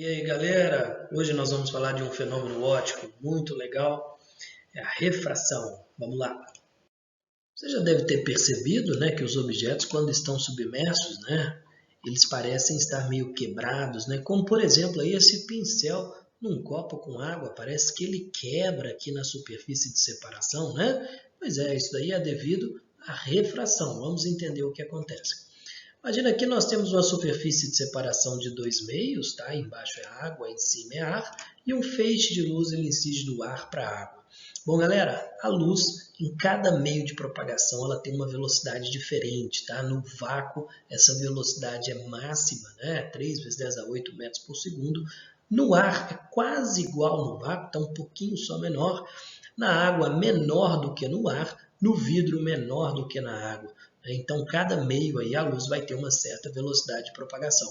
aí, galera? Hoje nós vamos falar de um fenômeno óptico muito legal, é a refração. Vamos lá. Você já deve ter percebido, né, que os objetos, quando estão submersos, né, eles parecem estar meio quebrados, né? Como, por exemplo, aí esse pincel num copo com água, parece que ele quebra aqui na superfície de separação, né? Pois é, isso daí é devido à refração. Vamos entender o que acontece. Imagina que nós temos uma superfície de separação de dois meios, tá? Embaixo é água, em cima é ar, e um feixe de luz ele incide do ar para a água. Bom, galera, a luz, em cada meio de propagação, ela tem uma velocidade diferente, tá? No vácuo, essa velocidade é máxima, né? 3 vezes 10 a 8 metros por segundo. No ar, é quase igual no vácuo, está um pouquinho só menor. Na água, menor do que no ar. No vidro, menor do que na água. Então, cada meio aí, a luz vai ter uma certa velocidade de propagação.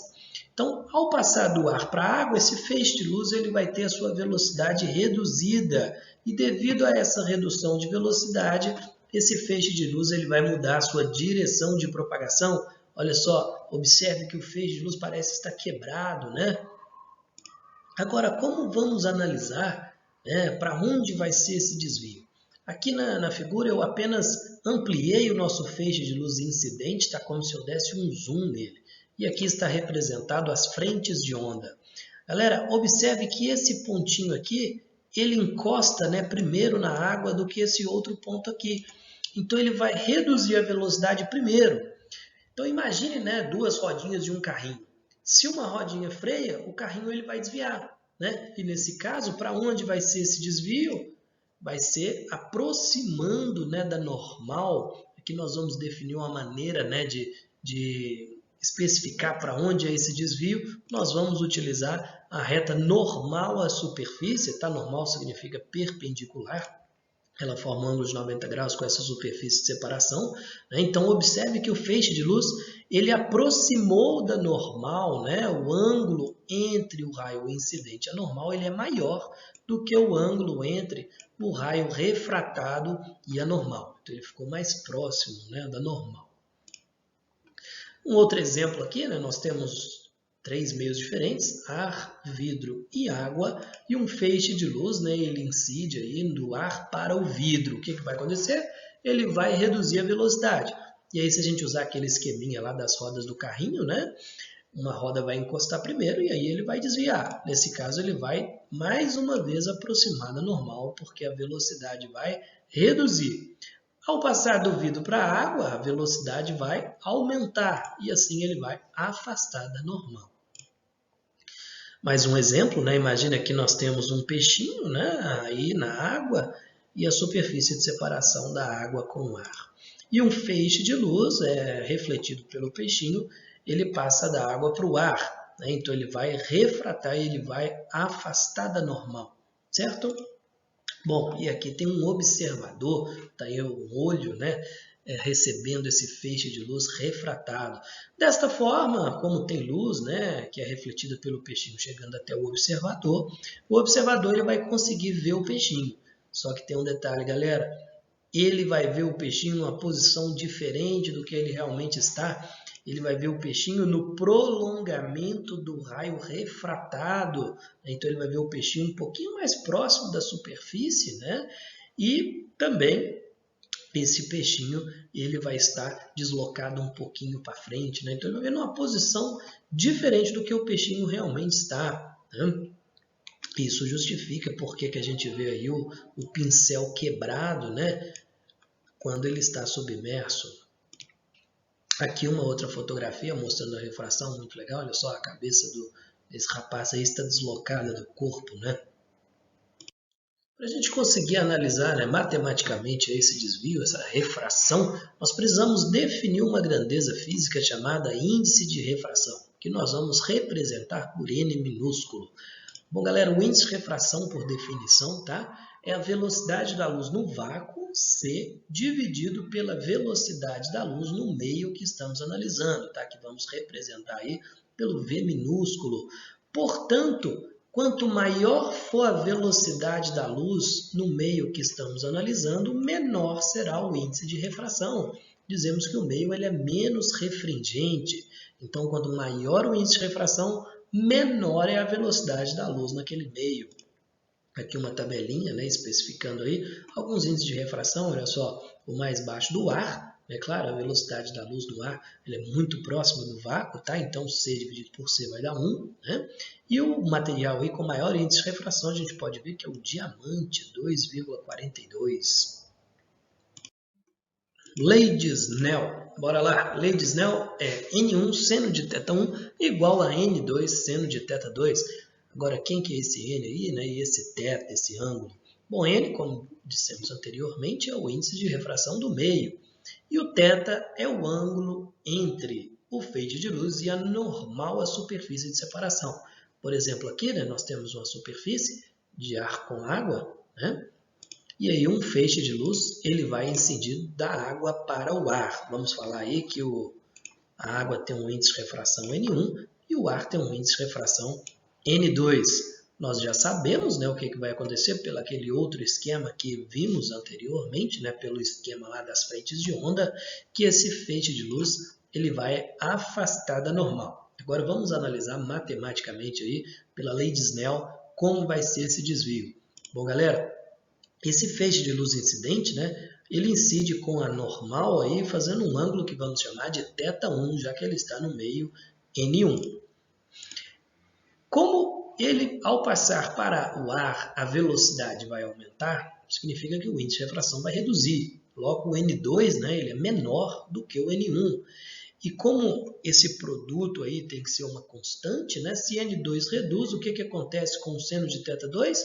Então, ao passar do ar para a água, esse feixe de luz ele vai ter a sua velocidade reduzida. E devido a essa redução de velocidade, esse feixe de luz ele vai mudar a sua direção de propagação. Olha só, observe que o feixe de luz parece estar quebrado, né? Agora, como vamos analisar, né, para onde vai ser esse desvio? Aqui na figura eu apenas ampliei o nosso feixe de luz incidente, está como se eu desse um zoom nele. E aqui está representado as frentes de onda. Galera, observe que esse pontinho aqui, ele encosta, né, primeiro na água do que esse outro ponto aqui. Então ele vai reduzir a velocidade primeiro. Então imagine, né, duas rodinhas de um carrinho. Se uma rodinha freia, o carrinho ele vai desviar, né? E nesse caso, para onde vai ser esse desvio? Vai ser aproximando, né, da normal. Aqui nós vamos definir uma maneira, né, de especificar para onde é esse desvio. Nós vamos utilizar a reta normal à superfície, tá? Normal significa perpendicular. Ela forma um ângulo de 90 graus com essa superfície de separação, né? Então, observe que o feixe de luz ele aproximou da normal, né? O ângulo entre o raio incidente e a normal ele é maior do que o ângulo entre o raio refratado e a normal. Então, ele ficou mais próximo, né, da normal. Um outro exemplo aqui, né, nós temos 3 meios diferentes, ar, vidro e água, e um feixe de luz, né, ele incide aí do ar para o vidro. O que vai acontecer? Ele vai reduzir a velocidade. E aí, se a gente usar aquele esqueminha lá das rodas do carrinho, né, uma roda vai encostar primeiro e aí ele vai desviar. Nesse caso, ele vai mais uma vez aproximar da normal, porque a velocidade vai reduzir. Ao passar do vidro para a água, a velocidade vai aumentar e assim ele vai afastar da normal. Mais um exemplo, né? Imagina que nós temos um peixinho, né, aí na água e a superfície de separação da água com o ar. E um feixe de luz refletido pelo peixinho, ele passa da água para o ar, né? Então ele vai refratar e ele vai afastar da normal, certo? Bom, e aqui tem um observador, está aí um olho, né, recebendo esse feixe de luz refratado. Desta forma, como tem luz, né, que é refletida pelo peixinho chegando até o observador ele vai conseguir ver o peixinho. Só que tem um detalhe, galera, ele vai ver o peixinho numa posição diferente do que ele realmente está. Ele vai ver o peixinho no prolongamento do raio refratado. Então, ele vai ver o peixinho um pouquinho mais próximo da superfície, né? E também esse peixinho ele vai estar deslocado um pouquinho para frente, né? Então, ele vai ver numa posição diferente do que o peixinho realmente está, né? Isso justifica porque que a gente vê aí o pincel quebrado, né? Quando ele está submerso. Aqui uma outra fotografia mostrando a refração, muito legal. Olha só, a cabeça desse rapaz aí está deslocada do corpo, né? Para a gente conseguir analisar, né, matematicamente esse desvio, essa refração, nós precisamos definir uma grandeza física chamada índice de refração, que nós vamos representar por n minúsculo. Bom, galera, o índice de refração, por definição, tá? É a velocidade da luz no vácuo, C, dividido pela velocidade da luz no meio que estamos analisando, tá? Que vamos representar aí pelo V minúsculo. Portanto, quanto maior for a velocidade da luz no meio que estamos analisando, menor será o índice de refração. Dizemos que o meio ele é menos refringente. Então, quanto maior o índice de refração, menor é a velocidade da luz naquele meio. Aqui uma tabelinha, né, especificando aí alguns índices de refração. Olha só, o mais baixo do ar, é claro, a velocidade da luz do ar é muito próxima do vácuo, tá? Então C dividido por C vai dar 1, né? E o material aí com maior índice de refração a gente pode ver que é o diamante, 2,42. Lei de Snell, bora lá. Lei de Snell é N1 seno de θ1 igual a N2 seno de θ2. Agora, quem que é esse N aí, né? E esse θ, esse ângulo? Bom, N, como dissemos anteriormente, é o índice de refração do meio. E o θ é o ângulo entre o feixe de luz e a normal, a superfície de separação. Por exemplo, aqui, né, nós temos uma superfície de ar com água, né? E aí um feixe de luz ele vai incidir da água para o ar. Vamos falar aí que a água tem um índice de refração N1 e o ar tem um índice de refração N2. Nós já sabemos, né, o que vai acontecer pelo aquele outro esquema que vimos anteriormente, né, pelo esquema lá das frentes de onda, que esse feixe de luz ele vai afastar da normal. Agora vamos analisar matematicamente aí, pela lei de Snell, como vai ser esse desvio. Bom, galera, esse feixe de luz incidente, né, ele incide com a normal aí, fazendo um ângulo que vamos chamar de θ1, já que ele está no meio N1. Como ele, ao passar para o ar, a velocidade vai aumentar, significa que o índice de refração vai reduzir. Logo, o N2, né, ele é menor do que o N1. E como esse produto aí tem que ser uma constante, né, se N2 reduz, o que acontece com o seno de θ2?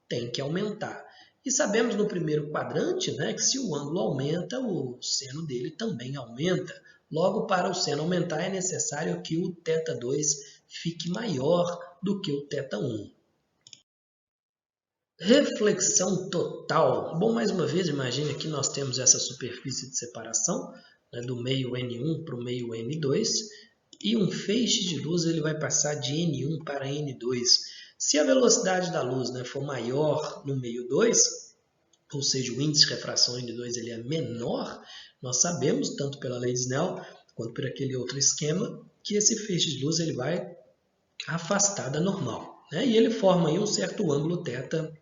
Tem que aumentar. E sabemos no primeiro quadrante, né, que se o ângulo aumenta, o seno dele também aumenta. Logo, para o seno aumentar, é necessário que o θ2 fique maior do que o θ1. Reflexão total. Bom, mais uma vez, imagine que nós temos essa superfície de separação, né, do meio N1 para o meio N2, e um feixe de luz ele vai passar de N1 para N2. Se a velocidade da luz, né, for maior no meio 2, ou seja, o índice de refração N2 ele é menor, nós sabemos, tanto pela lei de Snell quanto por aquele outro esquema, que esse feixe de luz ele vai afastar da normal, né? E ele forma aí um certo ângulo θ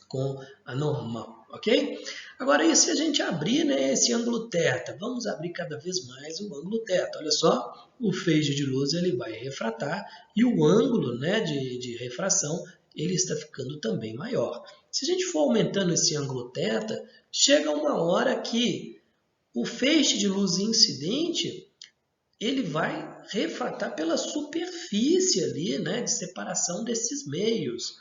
com a normal, ok? Agora, e se a gente abrir, né, esse ângulo θ? Vamos abrir cada vez mais o ângulo θ. Olha só, o feixe de luz ele vai refratar e o ângulo, né, de refração ele está ficando também maior. Se a gente for aumentando esse ângulo θ, chega uma hora que o feixe de luz incidente ele vai refratar pela superfície ali, né, de separação desses meios.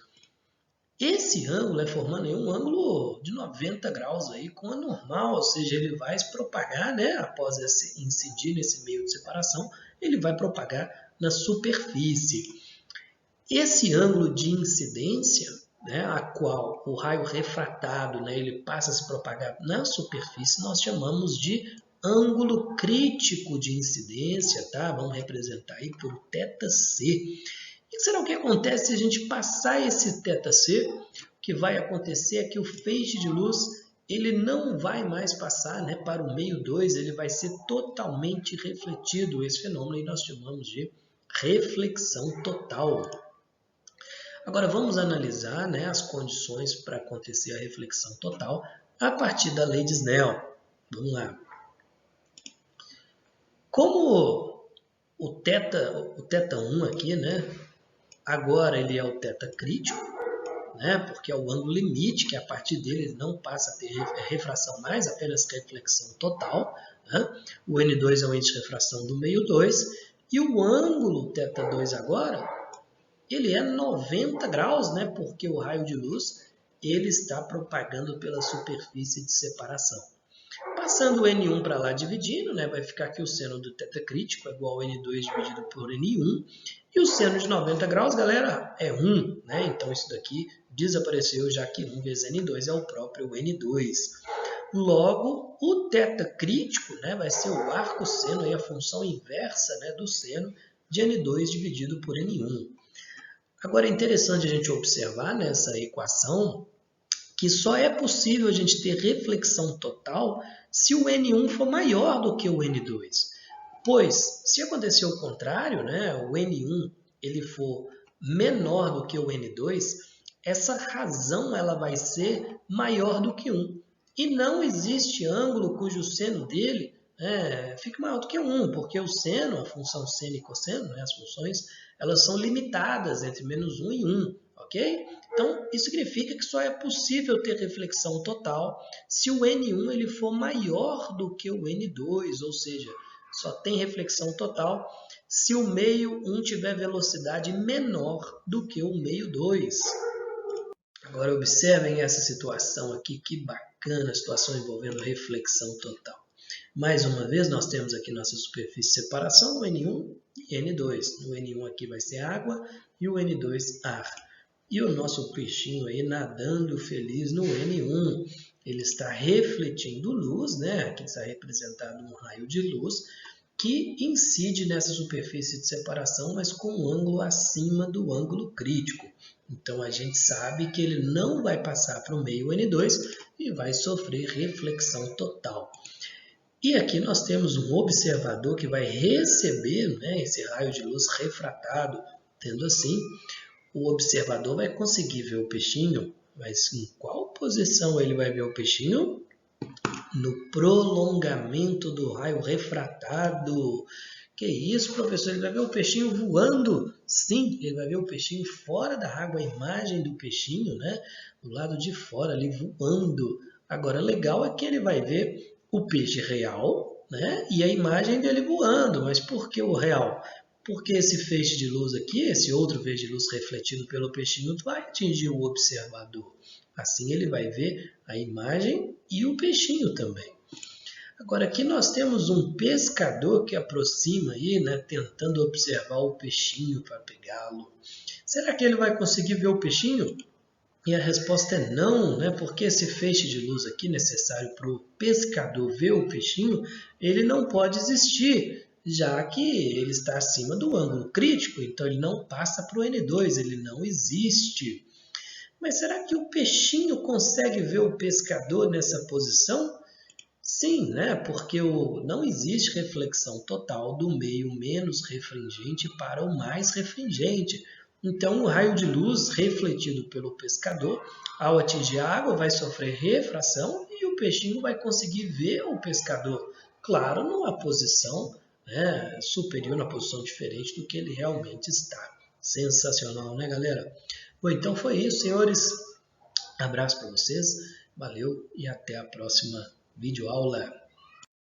Esse ângulo é formando aí um ângulo de 90 graus aí com a normal, ou seja, ele vai se propagar, né, após incidir nesse meio de separação, ele vai propagar na superfície. Esse ângulo de incidência, né, a qual o raio refratado, né, ele passa a se propagar na superfície, nós chamamos de ângulo crítico de incidência, tá? Vamos representar aí por θc. E será o que acontece se a gente passar esse θc? O que vai acontecer é que o feixe de luz ele não vai mais passar, né, para o meio 2, ele vai ser totalmente refletido. Esse fenômeno aí nós chamamos de reflexão total. Agora vamos analisar, né, as condições para acontecer a reflexão total a partir da lei de Snell. Vamos lá. Como o θ1 aqui, né, agora ele é o θ crítico, né, porque é o ângulo limite, que a partir dele ele não passa a ter refração mais, apenas reflexão total. Né? O N2 é o índice de refração do meio 2, e o ângulo θ2 agora, ele é 90 graus, né, porque o raio de luz ele está propagando pela superfície de separação. Passando o N1 para lá dividindo, né, vai ficar aqui o seno do θ crítico é igual a N2 dividido por N1. E o seno de 90 graus, galera, é 1. Né? Então isso daqui desapareceu, já que 1 vezes N2 é o próprio N2. Logo, o θ crítico, né, vai ser o arco-seno, aí a função inversa, né, do seno de N2 dividido por N1. Agora é interessante a gente observar nessa equação que só é possível a gente ter reflexão total se o N1 for maior do que o N2. Pois, se acontecer o contrário, né, o N1 ele for menor do que o N2, essa razão ela vai ser maior do que 1. E não existe ângulo cujo seno dele fique maior do que 1, porque o seno, a função seno e cosseno, as funções, elas são limitadas entre menos 1 e 1, ok? Então, isso significa que só é possível ter reflexão total se o N1 ele for maior do que o N2, ou seja, só tem reflexão total se o meio 1 tiver velocidade menor do que o meio 2. Agora observem essa situação aqui, que bacana a situação envolvendo reflexão total. Mais uma vez, nós temos aqui nossa superfície de separação, o N1 e N2. O N1 aqui vai ser água e o N2 ar. E o nosso peixinho aí nadando feliz no N1. Ele está refletindo luz, aqui está representado um raio de luz, que incide nessa superfície de separação, mas com um ângulo acima do ângulo crítico. Então, a gente sabe que ele não vai passar para o meio N2 e vai sofrer reflexão total. E aqui nós temos um observador que vai receber esse raio de luz refratado. Tendo assim, o observador vai conseguir ver o peixinho, mas em qual posição ele vai ver o peixinho? No prolongamento do raio refratado. Que isso, professor? Ele vai ver o peixinho voando? Sim, ele vai ver o peixinho fora da água, a imagem do peixinho, do lado de fora ali voando. Agora, legal é que ele vai ver o peixe real, e a imagem dele voando. Mas por que o real? Porque esse feixe de luz aqui, esse outro feixe de luz refletido pelo peixinho, vai atingir o observador. Assim ele vai ver a imagem e o peixinho também. Agora aqui nós temos um pescador que aproxima aí, tentando observar o peixinho para pegá-lo. Será que ele vai conseguir ver o peixinho? E a resposta é não, porque esse feixe de luz aqui necessário para o pescador ver o peixinho, ele não pode existir, já que ele está acima do ângulo crítico, então ele não passa para o N2, ele não existe. Mas será que o peixinho consegue ver o pescador nessa posição? Sim, porque não existe reflexão total do meio menos refringente para o mais refringente. Então, o raio de luz refletido pelo pescador, ao atingir a água, vai sofrer refração e o peixinho vai conseguir ver o pescador. Claro, numa posição superior, na posição diferente do que ele realmente está. Sensacional, né, galera? Bom, então foi isso, senhores. Abraço para vocês, valeu e até a próxima videoaula.